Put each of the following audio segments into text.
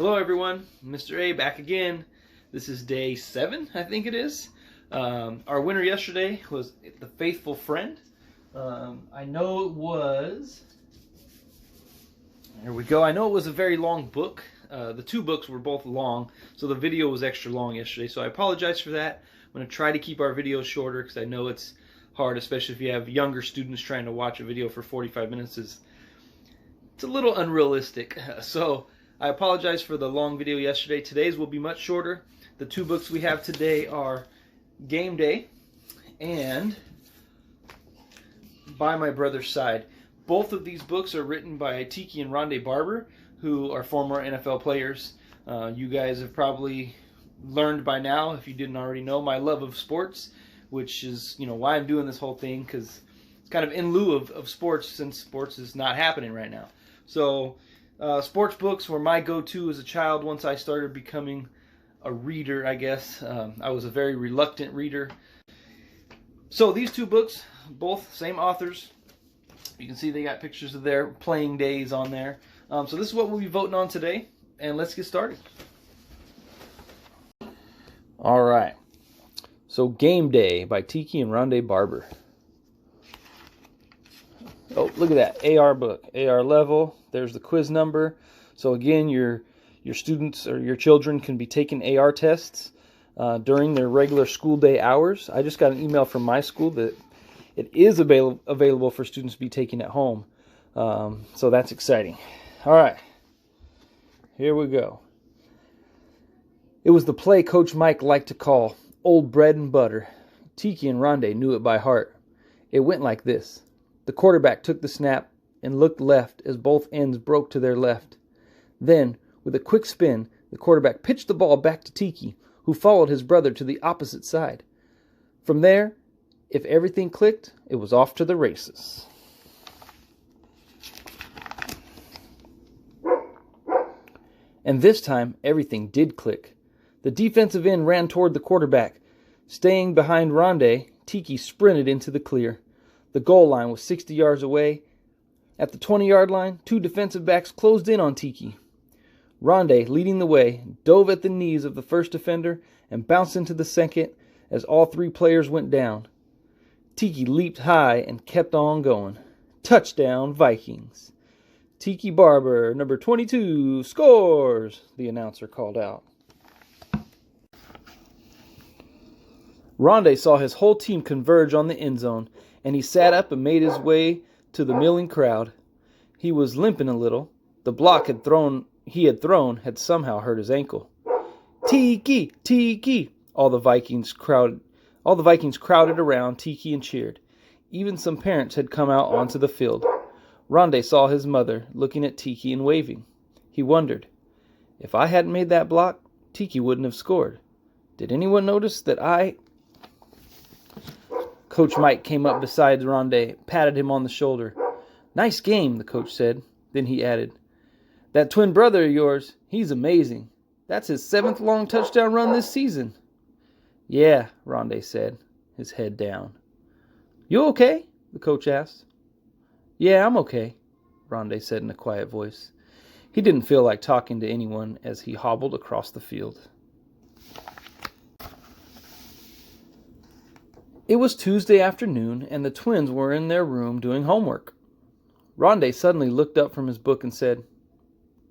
Hello everyone, Mr. A back again. This is day 7, I think it is. Our winner yesterday was The Faithful Friend. I know it was... Here we go. I know it was a very long book. The two books were both long, so the video was extra long yesterday, so I apologize for that. I'm going to try to keep our videos shorter because I know it's hard, especially if you have younger students trying to watch a video for 45 minutes. It's a little unrealistic. So I apologize for the long video yesterday. Today's will be much shorter. The two books we have today are Game Day and By My Brother's Side. Both of these books are written by Tiki and Rondé Barber, who are former NFL players. You guys have probably learned by now, if you didn't already know, my love of sports, which is why I'm doing this whole thing, because it's kind of in lieu of sports, since sports is not happening right now. So sports books were my go-to as a child once I started becoming a reader, I guess. I was a very reluctant reader. So these two books, both same authors. You can see they got pictures of their playing days on there. So this is what we'll be voting on today, and let's get started. All right. So Game Day by Tiki and Rondé Barber. Oh, look at that AR book, AR level. There's the quiz number. So again, your students or your children can be taking AR tests during their regular school day hours. I just got an email from my school that it is available for students to be taking at home. So that's exciting. All right, here we go. It was the play Coach Mike liked to call Old Bread and Butter. Tiki and Rondé knew it by heart. It went like this. The quarterback took the snap and looked left as both ends broke to their left. Then, with a quick spin, the quarterback pitched the ball back to Tiki, who followed his brother to the opposite side. From there, if everything clicked, it was off to the races. And this time, everything did click. The defensive end ran toward the quarterback. Staying behind Rondé, Tiki sprinted into the clear. The goal line was 60 yards away. At the 20-yard line, two defensive backs closed in on Tiki. Rondé, leading the way, dove at the knees of the first defender and bounced into the second as all three players went down. Tiki leaped high and kept on going. Touchdown, Vikings. Tiki Barber, number 22, scores, the announcer called out. Rondé saw his whole team converge on the end zone, and he sat up and made his way to the milling crowd. He was limping a little. The block he had thrown had somehow hurt his ankle. Tiki! Tiki! All the Vikings crowded around Tiki and cheered. Even some parents had come out onto the field. Rondé saw his mother looking at Tiki and waving. He wondered, if I hadn't made that block, Tiki wouldn't have scored. Did anyone notice that Coach Mike came up beside Rondé, patted him on the shoulder. Nice game, the coach said. Then he added, that twin brother of yours, he's amazing. That's his 7th long touchdown run this season. Yeah, Rondé said, his head down. You okay? The coach asked. Yeah, I'm okay, Rondé said in a quiet voice. He didn't feel like talking to anyone as he hobbled across the field. It was Tuesday afternoon, and the twins were in their room doing homework. Rondé suddenly looked up from his book and said,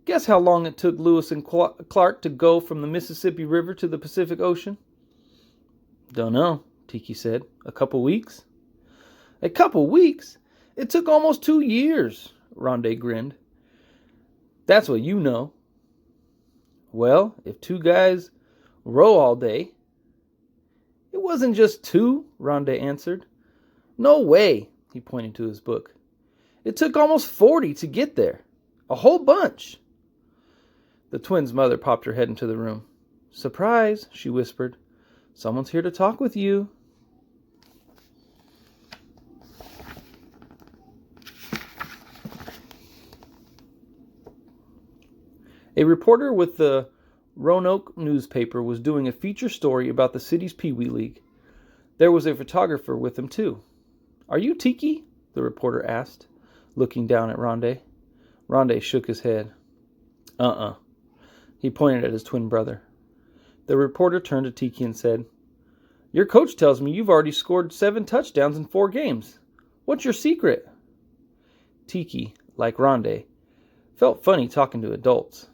Guess how long it took Lewis and Clark to go from the Mississippi River to the Pacific Ocean? Dunno, Tiki said. A couple weeks? A couple weeks? It took almost 2 years, Rondé grinned. That's what you know. Well, if two guys row all day... It wasn't just 2, Rondé answered. No way, he pointed to his book. It took almost 40 to get there. A whole bunch. The twins' mother popped her head into the room. Surprise, she whispered. Someone's here to talk with you. A reporter with the Roanoke newspaper was doing a feature story about the city's Pee Wee League. There was a photographer with him, too. Are you Tiki? The reporter asked, looking down at Rondé. Rondé shook his head. He pointed at his twin brother. The reporter turned to Tiki and said, "Your coach tells me you've already scored 7 touchdowns in 4 games. What's your secret?" Tiki, like Rondé, felt funny talking to adults.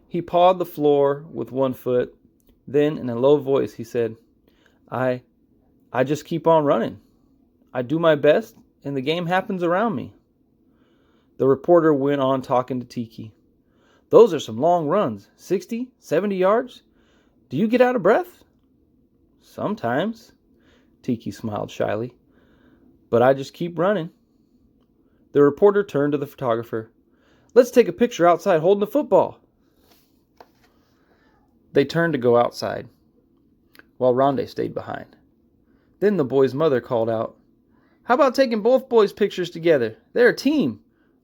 He pawed the floor with one foot. Then, in a low voice, he said, I just keep on running. I do my best, and the game happens around me." The reporter went on talking to Tiki. "Those are some long runs, 60, 70 yards. Do you get out of breath?" "Sometimes," Tiki smiled shyly. "But I just keep running." The reporter turned to the photographer. "Let's take a picture outside holding the football." They turned to go outside, while Rondé stayed behind. Then the boy's mother called out, "How about taking both boys' pictures together? They're a team.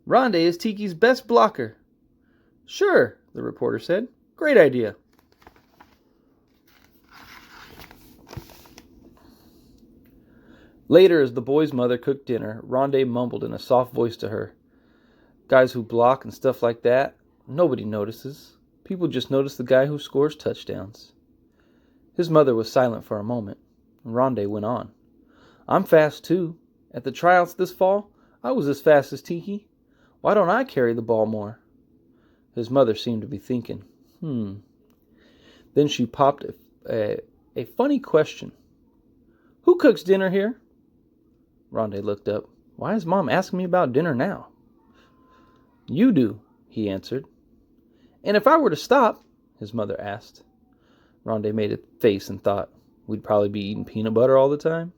Rondé is Tiki's best blocker." "Sure," the reporter said. "Great idea." Later, as the boy's mother cooked dinner, Rondé mumbled in a soft voice to her, "Guys who block and stuff like that, nobody notices. People just notice the guy who scores touchdowns." His mother was silent for a moment, and Rondé went on. "I'm fast too. At the tryouts this fall, I was as fast as Tiki. Why don't I carry the ball more?" His mother seemed to be thinking. Then she popped a funny question. "Who cooks dinner here?" Rondé looked up. "Why is Mom asking me about dinner now?" "You do," he answered. "And if I were to stop?" his mother asked. Rondé made a face and thought, "We'd probably be eating peanut butter all the time."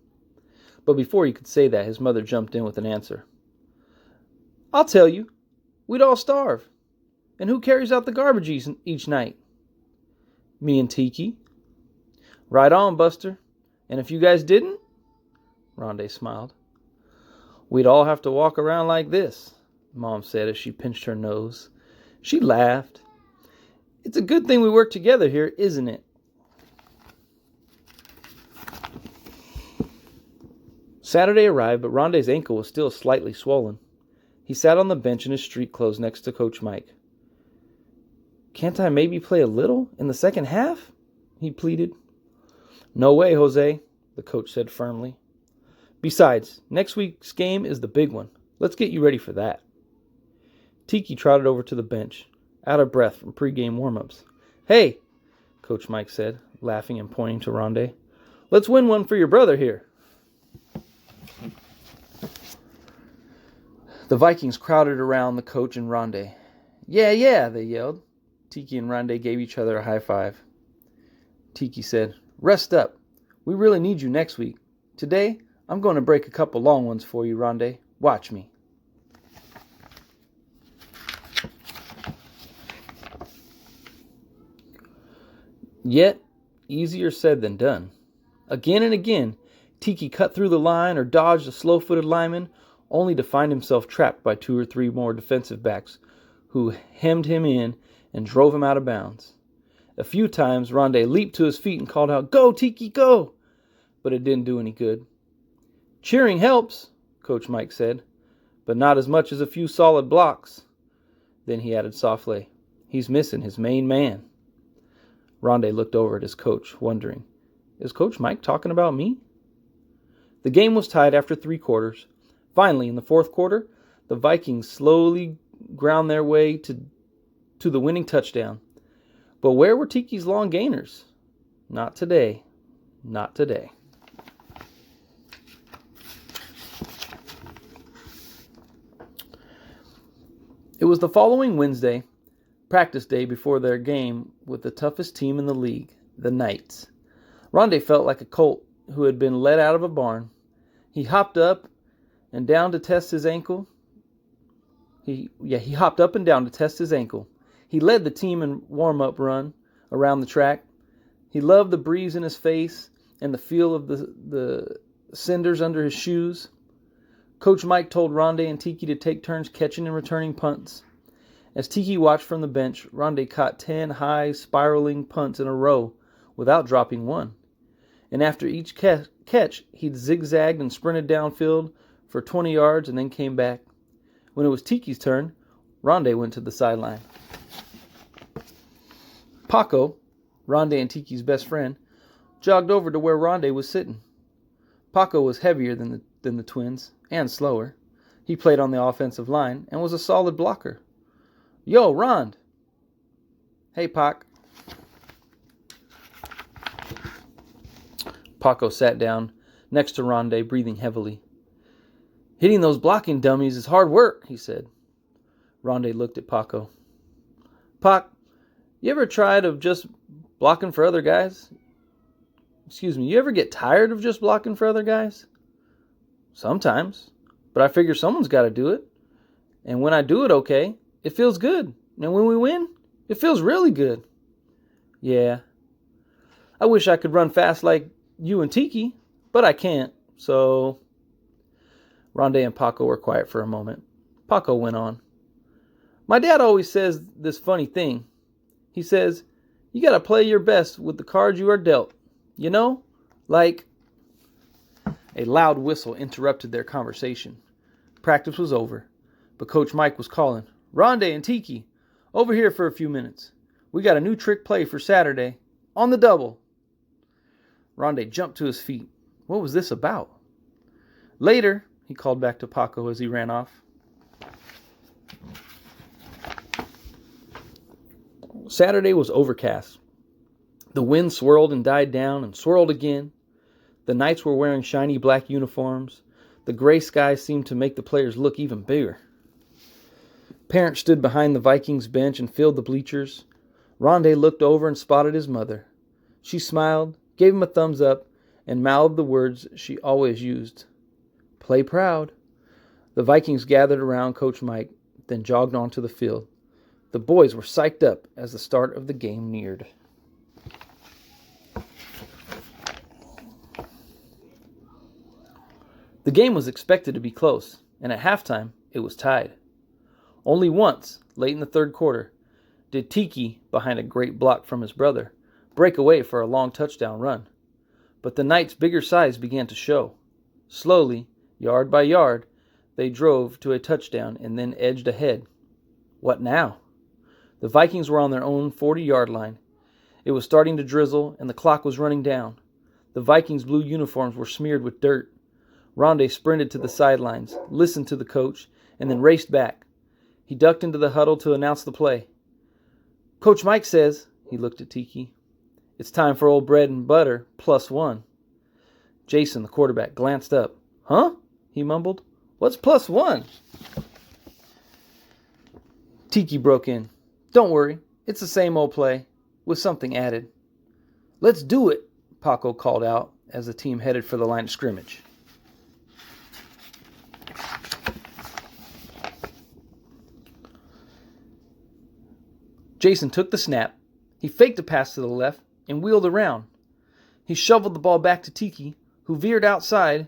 But before he could say that, his mother jumped in with an answer. "I'll tell you. We'd all starve. And who carries out the garbage each night?" "Me and Tiki." "Right on, Buster. And if you guys didn't?" Rondé smiled. "We'd all have to walk around like this," Mom said as she pinched her nose. She laughed. "It's a good thing we work together here, isn't it?" Saturday arrived, but Rondé's ankle was still slightly swollen. He sat on the bench in his street clothes next to Coach Mike. "Can't I maybe play a little in the second half?" he pleaded. "No way, Jose," the coach said firmly. "Besides, next week's game is the big one. Let's get you ready for that." Tiki trotted over to the bench, out of breath from pregame warm-ups. "Hey," Coach Mike said, laughing and pointing to Rondé. "Let's win one for your brother here." The Vikings crowded around the coach and Rondé. Yeah, they yelled. Tiki and Rondé gave each other a high five. Tiki said, "Rest up. We really need you next week. Today, I'm going to break a couple long ones for you, Rondé. Watch me." Yet, easier said than done. Again and again, Tiki cut through the line or dodged a slow-footed lineman, only to find himself trapped by 2 or 3 more defensive backs who hemmed him in and drove him out of bounds. A few times, Rondé leaped to his feet and called out, "Go, Tiki, go!" But it didn't do any good. "Cheering helps," Coach Mike said, "but not as much as a few solid blocks." Then he added softly, "He's missing his main man." Rondé looked over at his coach, wondering, is Coach Mike talking about me? The game was tied after 3 quarters. Finally, in the 4th quarter, the Vikings slowly ground their way to the winning touchdown. But where were Tiki's long gainers? Not today. Not today. It was the following Wednesday, practice day before their game with the toughest team in the league, the Knights. Rondé felt like a colt who had been let out of a barn. He hopped up and down to test his ankle. He hopped up and down to test his ankle. He led the team in warm-up run around the track. He loved the breeze in his face and the feel of the cinders under his shoes. Coach Mike told Rondé and Tiki to take turns catching and returning punts. As Tiki watched from the bench, Rondé caught 10 high, spiraling punts in a row without dropping one. And after each catch, he'd zigzagged and sprinted downfield for 20 yards and then came back. When it was Tiki's turn, Rondé went to the sideline. Paco, Rondé and Tiki's best friend, jogged over to where Rondé was sitting. Paco was heavier than the twins, and slower. He played on the offensive line and was a solid blocker. "Yo, Rond." "Hey, Pac." Paco sat down next to Rondé, breathing heavily. "Hitting those blocking dummies is hard work," he said. Rondé looked at Paco. "Pac, you ever tried of just blocking for other guys? You ever get tired of just blocking for other guys?" "Sometimes, but I figure someone's got to do it. And when I do it okay, it feels good. And when we win, it feels really good." "Yeah. I wish I could run fast like you and Tiki, but I can't, so..." Rondé and Paco were quiet for a moment. Paco went on. "My dad always says this funny thing. He says, you got to play your best with the cards you are dealt. You know? Like..." A loud whistle interrupted their conversation. Practice was over, but Coach Mike was calling, "Rondé and Tiki, over here for a few minutes. We got a new trick play for Saturday. On the double." Rondé jumped to his feet. What was this about? "Later," he called back to Paco as he ran off. Saturday was overcast. The wind swirled and died down and swirled again. The Knights were wearing shiny black uniforms. The gray sky seemed to make the players look even bigger. Parents stood behind the Vikings bench and filled the bleachers. Rondé looked over and spotted his mother. She smiled, gave him a thumbs up, and mouthed the words she always used. "Play proud." The Vikings gathered around Coach Mike, then jogged onto the field. The boys were psyched up as the start of the game neared. The game was expected to be close, and at halftime, it was tied. Only once, late in the third quarter, did Tiki, behind a great block from his brother, break away for a long touchdown run. But the Knights' bigger size began to show. Slowly, yard by yard, they drove to a touchdown and then edged ahead. What now? The Vikings were on their own 40-yard line. It was starting to drizzle, and the clock was running down. The Vikings' blue uniforms were smeared with dirt. Rondé sprinted to the sidelines, listened to the coach, and then raced back. He ducked into the huddle to announce the play. "Coach Mike says," he looked at Tiki, "it's time for old bread and butter +1. Jason, the quarterback, glanced up. "Huh?" he mumbled. "What's +1? Tiki broke in. "Don't worry, it's the same old play, with something added." "Let's do it," Paco called out as the team headed for the line of scrimmage. Jason took the snap. He faked a pass to the left and wheeled around. He shoveled the ball back to Tiki, who veered outside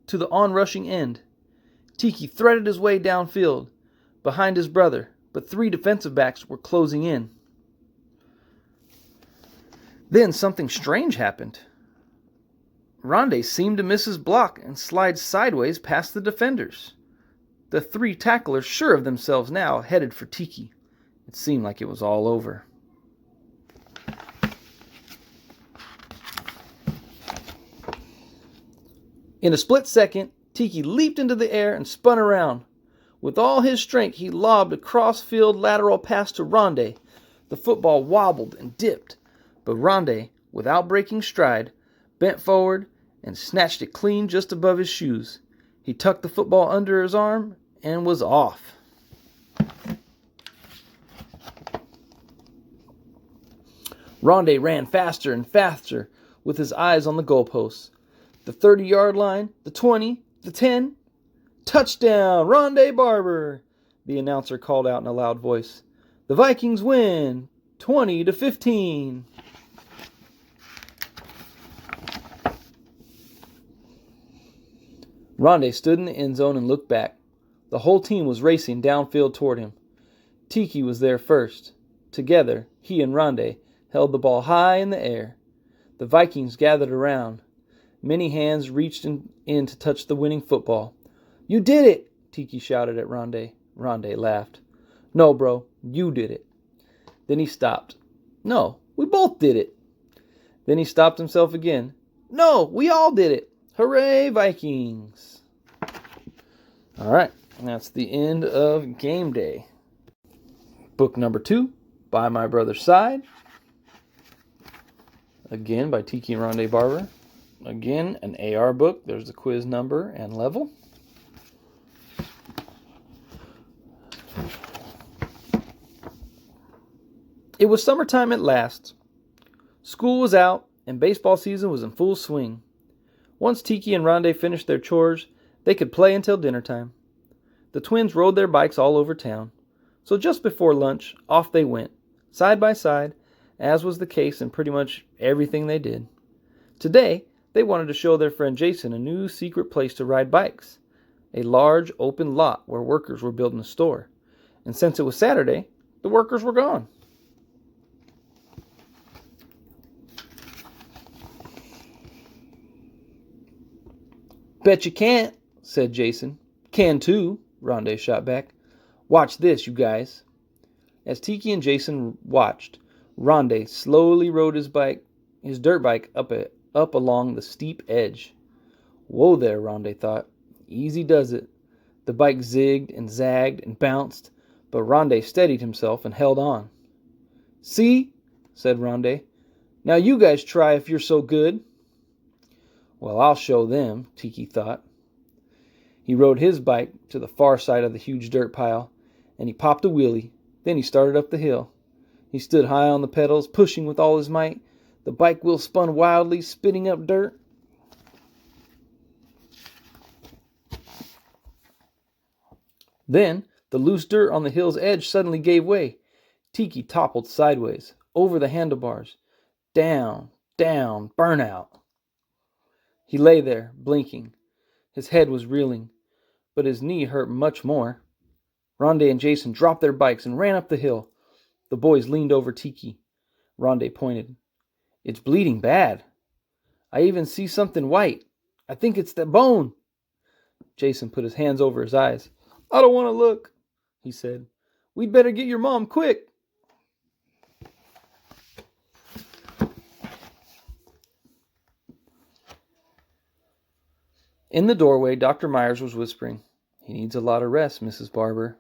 to the on-rushing end. Tiki threaded his way downfield, behind his brother, but 3 defensive backs were closing in. Then something strange happened. Rondé seemed to miss his block and slide sideways past the defenders. The 3 tacklers, sure of themselves now, headed for Tiki. It seemed like it was all over. In a split second, Tiki leaped into the air and spun around. With all his strength, he lobbed a cross-field lateral pass to Rondé. The football wobbled and dipped, but Rondé, without breaking stride, bent forward and snatched it clean just above his shoes. He tucked the football under his arm and was off. Rondé ran faster and faster with his eyes on the goalposts. The 30-yard line, the 20, the 10. "Touchdown, Rondé Barber," the announcer called out in a loud voice. "The Vikings win, 20-15. Rondé stood in the end zone and looked back. The whole team was racing downfield toward him. Tiki was there first. Together, he and Rondé held the ball high in the air. The Vikings gathered around. Many hands reached in to touch the winning football. "You did it!" Tiki shouted at Rondé. Rondé laughed. "No, bro, you did it." Then he stopped. No, we both did it. Then he stopped himself again. No, we all did it. Hooray, Vikings. All right, that's the end of Game Day. Book number 2, By My Brother's Side. Again, by Tiki and Rondé Barber. Again, an AR book. There's the quiz number and level. It was summertime at last. School was out, and baseball season was in full swing. Once Tiki and Rondé finished their chores, they could play until dinner time. The twins rode their bikes all over town. So just before lunch, off they went, side by side, as was the case in pretty much everything they did. Today, they wanted to show their friend Jason a new secret place to ride bikes, a large open lot where workers were building a store. And since it was Saturday, the workers were gone. Bet you can't, said Jason. Can too, Rondé shot back. Watch this, you guys. As Tiki and Jason watched, Rondé slowly rode his dirt bike up along the steep edge. Whoa there, Rondé thought. Easy does it. The bike zigged and zagged and bounced, but Rondé steadied himself and held on. See? Said Rondé. Now you guys try if you're so good. Well, I'll show them, Tiki thought. He rode his bike to the far side of the huge dirt pile, and he popped a wheelie. Then he started up the hill. He stood high on the pedals, pushing with all his might. The bike wheel spun wildly, spitting up dirt. Then, the loose dirt on the hill's edge suddenly gave way. Tiki toppled sideways, over the handlebars. Down, down, burnout. He lay there, blinking. His head was reeling, but his knee hurt much more. Rondé and Jason dropped their bikes and ran up the hill. The boys leaned over Tiki. Rondé pointed. It's bleeding bad. I even see something white. I think it's the bone. Jason put his hands over his eyes. I don't want to look, he said. We'd better get your mom quick. In the doorway, Dr. Myers was whispering. He needs a lot of rest, Mrs. Barber.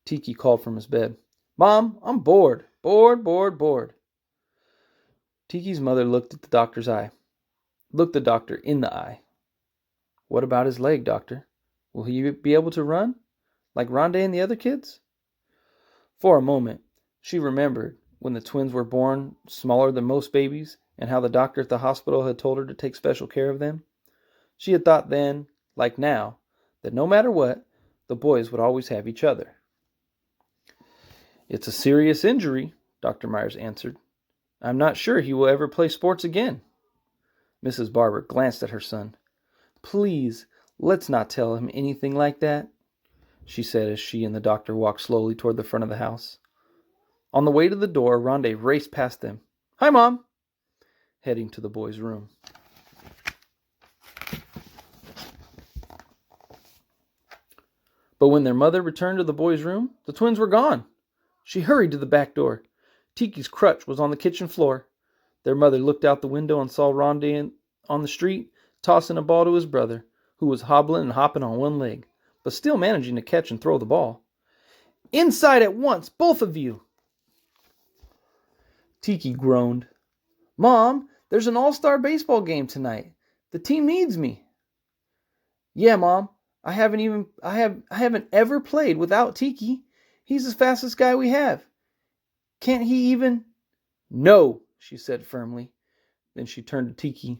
Tiki called from his bed. Mom, I'm bored. Bored. Tiki's mother looked the doctor in the eye. What about his leg, doctor? Will he be able to run? Like Rondé and the other kids? For a moment, she remembered when the twins were born smaller than most babies and how the doctor at the hospital had told her to take special care of them. She had thought then, like now, that no matter what, the boys would always have each other. It's a serious injury, Dr. Myers answered. I'm not sure he will ever play sports again. Mrs. Barber glanced at her son. Please, let's not tell him anything like that, she said as she and the doctor walked slowly toward the front of the house. On the way to the door, Rondé raced past them. Hi, Mom, heading to the boys' room. But when their mother returned to the boys' room, the twins were gone. She hurried to the back door. Tiki's crutch was on the kitchen floor. Their mother looked out the window and saw Rondé on the street, tossing a ball to his brother, who was hobbling and hopping on one leg, but still managing to catch and throw the ball. Inside at once, both of you! Tiki groaned. Mom, there's an all-star baseball game tonight. The team needs me. Yeah, Mom. I haven't ever played without Tiki. He's the fastest guy we have. Can't he even? No, she said firmly. Then she turned to Tiki.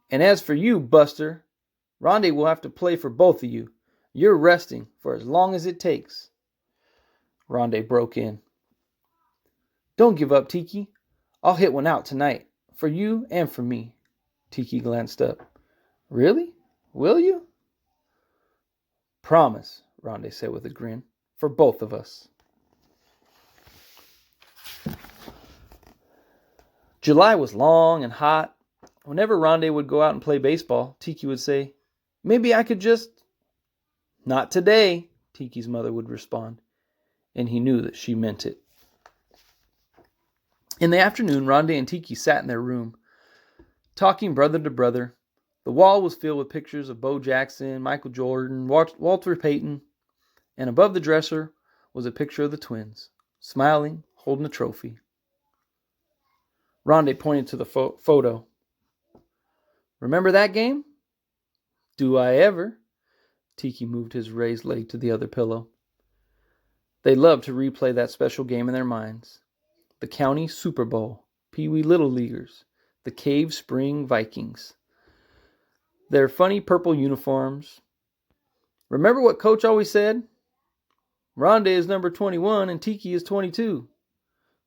And as for you, Buster, Rondé will have to play for both of you. You're resting for as long as it takes. Rondé broke in. Don't give up, Tiki. I'll hit one out tonight, for you and for me. Tiki glanced up. Really? Will you? Promise, Rondé said with a grin. For both of us. July was long and hot. Whenever Rondé would go out and play baseball, Tiki would say, Maybe I could just... Not today, Tiki's mother would respond. And he knew that she meant it. In the afternoon, Rondé and Tiki sat in their room, talking brother to brother. The wall was filled with pictures of Bo Jackson, Michael Jordan, Walter Payton, and above the dresser was a picture of the twins, smiling, holding a trophy. Rondé pointed to the photo. "Remember that game?" "Do I ever?" Tiki moved his raised leg to the other pillow. They loved to replay that special game in their minds. The County Super Bowl, Pee Wee Little Leaguers, the Cave Spring Vikings. Their funny purple uniforms. "Remember what Coach always said? Rondé is number 21 and Tiki is 22.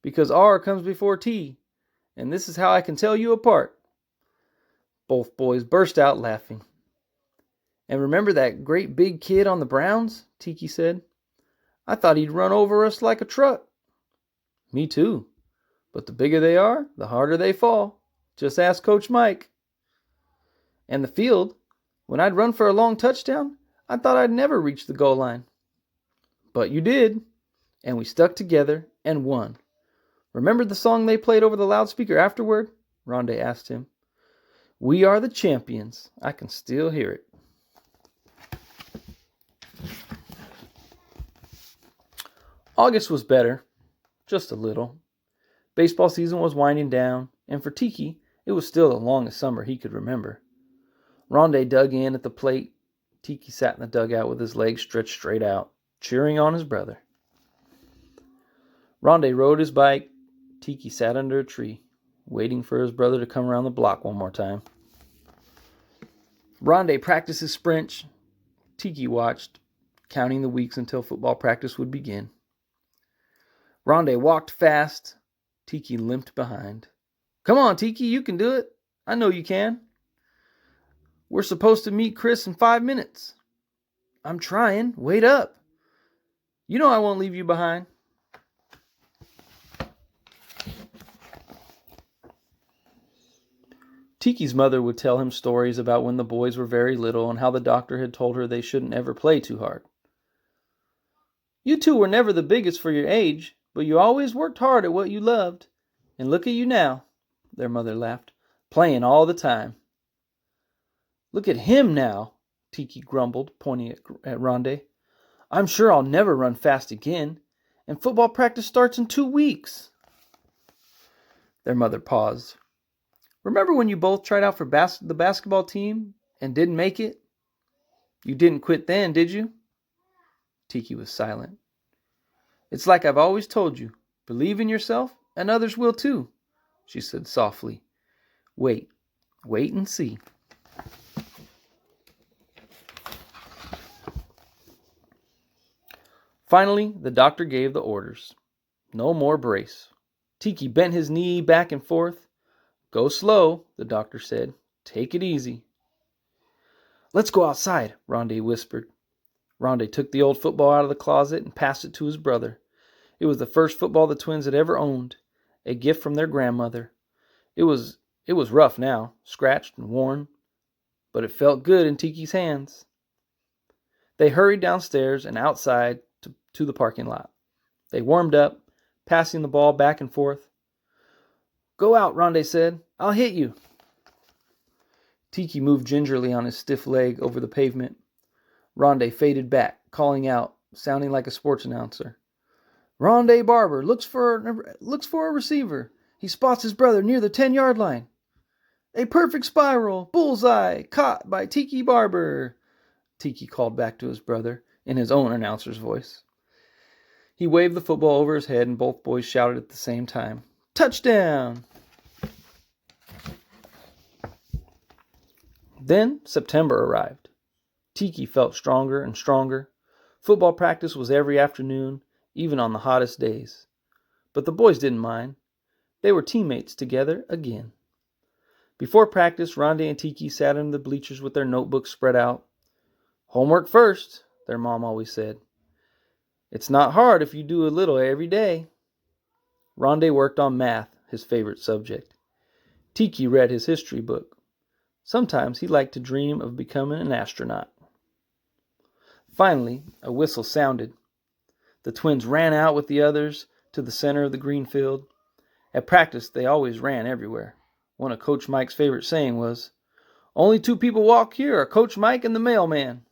Because R comes before T. And this is how I can tell you apart." Both boys burst out laughing. "And remember that great big kid on the Browns?" Tiki said. "I thought he'd run over us like a truck." "Me too. But the bigger they are, the harder they fall. Just ask Coach Mike." "And the field, when I'd run for a long touchdown, I thought I'd never reach the goal line." "But you did. And we stuck together and won. Remember the song they played over the loudspeaker afterward?" Rondé asked him. "We are the champions. I can still hear it." August was better, just a little. Baseball season was winding down, and for Tiki, it was still the longest summer he could remember. Rondé dug in at the plate. Tiki sat in the dugout with his legs stretched straight out, cheering on his brother. Rondé rode his bike. Tiki sat under a tree, waiting for his brother to come around the block one more time. Rondé practiced his sprints. Tiki watched, counting the weeks until football practice would begin. Rondé walked fast. Tiki limped behind. "Come on, Tiki, you can do it. I know you can." "We're supposed to meet Chris in 5 minutes." "I'm trying. Wait up." "You know I won't leave you behind." Tiki's mother would tell him stories about when the boys were very little and how the doctor had told her they shouldn't ever play too hard. "You two were never the biggest for your age, but you always worked hard at what you loved. And look at you now," their mother laughed, "playing all the time." "Look at him now," Tiki grumbled, pointing at Rondé. "I'm sure I'll never run fast again, and football practice starts in 2 weeks." Their mother paused. "Remember when you both tried out for the basketball team and didn't make it? You didn't quit then, did you?" Tiki was silent. "It's like I've always told you. Believe in yourself, and others will too," she said softly. Wait and see." Finally, the doctor gave the orders. No more brace. Tiki bent his knee back and forth. "Go slow," the doctor said. "Take it easy." "Let's go outside," Rondé whispered. Rondé took the old football out of the closet and passed it to his brother. It was the first football the twins had ever owned, a gift from their grandmother. It was rough now, scratched and worn, but it felt good in Tiki's hands. They hurried downstairs and outside to the parking lot. They warmed up, passing the ball back and forth. "Go out," Rondé said. "I'll hit you." Tiki moved gingerly on his stiff leg over the pavement. Rondé faded back, calling out, sounding like a sports announcer. "Rondé Barber looks for a receiver. He spots his brother near the 10-yard line. A perfect spiral, bullseye, caught by Tiki Barber," Tiki called back to his brother in his own announcer's voice. He waved the football over his head and both boys shouted at the same time, "Touchdown!" Then September arrived. Tiki felt stronger and stronger. Football practice was every afternoon, even on the hottest days. But the boys didn't mind. They were teammates together again. Before practice, Rondé and Tiki sat in the bleachers with their notebooks spread out. "Homework first," their mom always said. "It's not hard if you do a little every day." Rondé worked on math, his favorite subject. Tiki read his history book. Sometimes he liked to dream of becoming an astronaut. Finally, a whistle sounded. The twins ran out with the others to the center of the green field. At practice, they always ran everywhere. One of Coach Mike's favorite saying was, "Only two people walk here are Coach Mike and the mailman."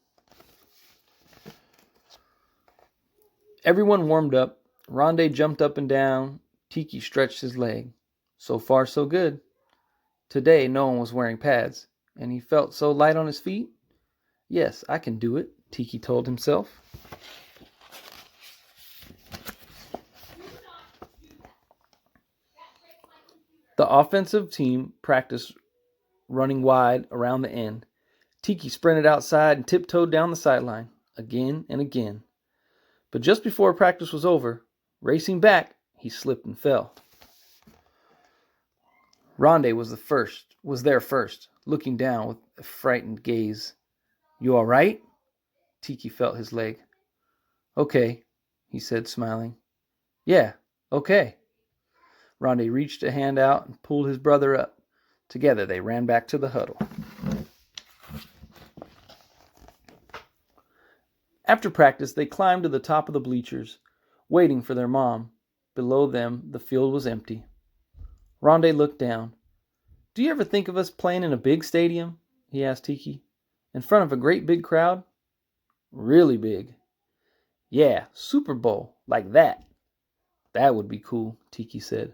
Everyone warmed up. Rondé jumped up and down. Tiki stretched his leg. So far, so good. Today, no one was wearing pads, and he felt so light on his feet. Yes, I can do it, Tiki told himself. The offensive team practiced running wide around the end. Tiki sprinted outside and tiptoed down the sideline, again and again. But just before practice was over, racing back, he slipped and fell. Rondé was there first, looking down with a frightened gaze. "You all right?" Tiki felt his leg. "Okay," he said, smiling. "Yeah, okay." Rondé reached a hand out and pulled his brother up. Together they ran back to the huddle. After practice, they climbed to the top of the bleachers, waiting for their mom. Below them, the field was empty. Rondé looked down. "Do you ever think of us playing in a big stadium?" he asked Tiki. "In front of a great big crowd?" "Really big." "Yeah, Super Bowl, like that." "That would be cool," Tiki said.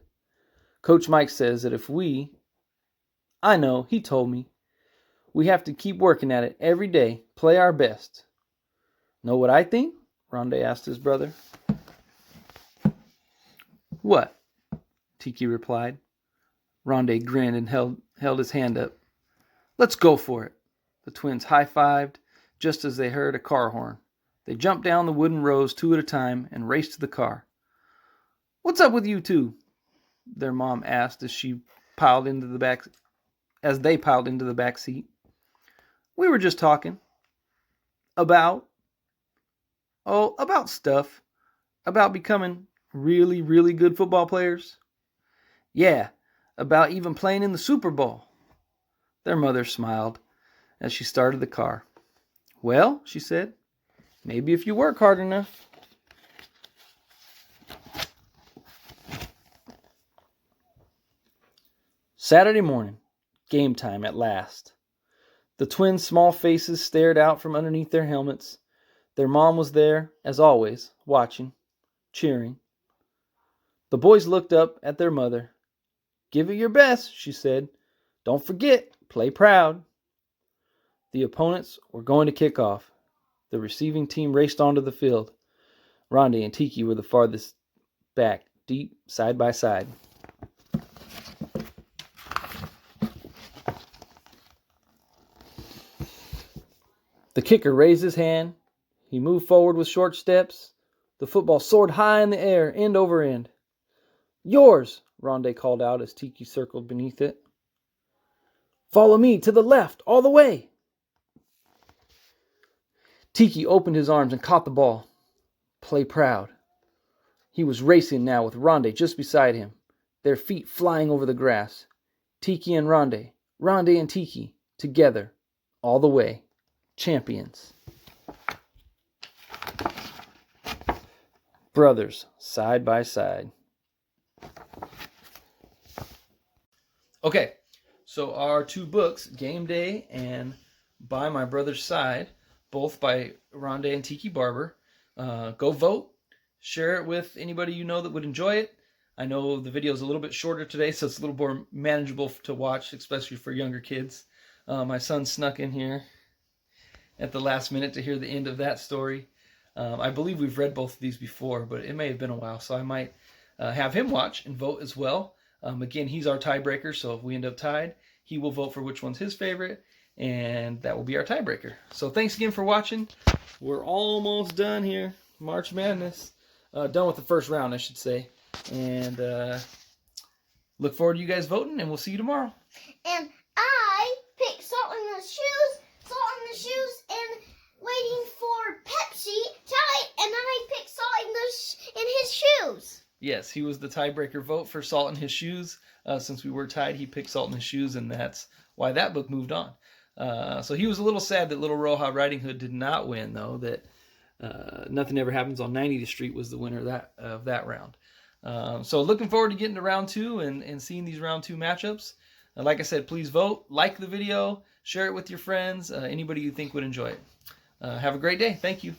"Coach Mike says that if we..." "I know, he told me. We have to keep working at it every day, play our best." "Know what I think?" Rondé asked his brother. "What?" Tiki replied. Rondé grinned and held his hand up. "Let's go for it." The twins high-fived just as they heard a car horn. They jumped down the wooden rows 2 at a time and raced to the car. "What's up with you two?" their mom asked as they piled into the back seat. "We were just talking." "About?" "Oh, about stuff. About becoming really, really good football players." "Yeah, about even playing in the Super Bowl." Their mother smiled as she started the car. "Well," she said, "maybe if you work hard enough." Saturday morning, game time at last. The twins' small faces stared out from underneath their helmets. Their mom was there, as always, watching, cheering. The boys looked up at their mother. "Give it your best," she said. "Don't forget, play proud." The opponents were going to kick off. The receiving team raced onto the field. Rondé and Tiki were the farthest back, deep side by side. The kicker raised his hand. He moved forward with short steps. The football soared high in the air, end over end. "Yours," Rondé called out as Tiki circled beneath it. "Follow me to the left, all the way." Tiki opened his arms and caught the ball. Play proud. He was racing now with Rondé just beside him, their feet flying over the grass. Tiki and Rondé, Rondé and Tiki, together, all the way. Champions. Brothers, side by side. Okay, so our two books, Game Day and By My Brother's Side, both by Rondé and Tiki Barber. Go vote. Share it with anybody you know that would enjoy it. I know the video is a little bit shorter today, so it's a little more manageable to watch, especially for younger kids. My son snuck in here at the last minute to hear the end of that story. I believe we've read both of these before, but it may have been a while, so I might have him watch and vote as well. Again, he's our tiebreaker, so if we end up tied, he will vote for which one's his favorite, and that will be our tiebreaker. So thanks again for watching. We're almost done here. March Madness. Done with the first round, I should say. And look forward to you guys voting, and we'll see you tomorrow. And I picked Salt in the shoes, and waiting for Pepsi tie, and then I picked Salt in his shoes. Yes, he was the tiebreaker vote for Salt in His Shoes. Since we were tied, he picked Salt in His Shoes, and that's why that book moved on. So he was a little sad that Little Roja Riding Hood did not win, though, that Nothing Ever Happens on 90th Street was the winner of that round. So looking forward to getting to round 2 and seeing these round 2 matchups. Like I said, please vote, like the video, share it with your friends, anybody you think would enjoy it. Have a great day. Thank you.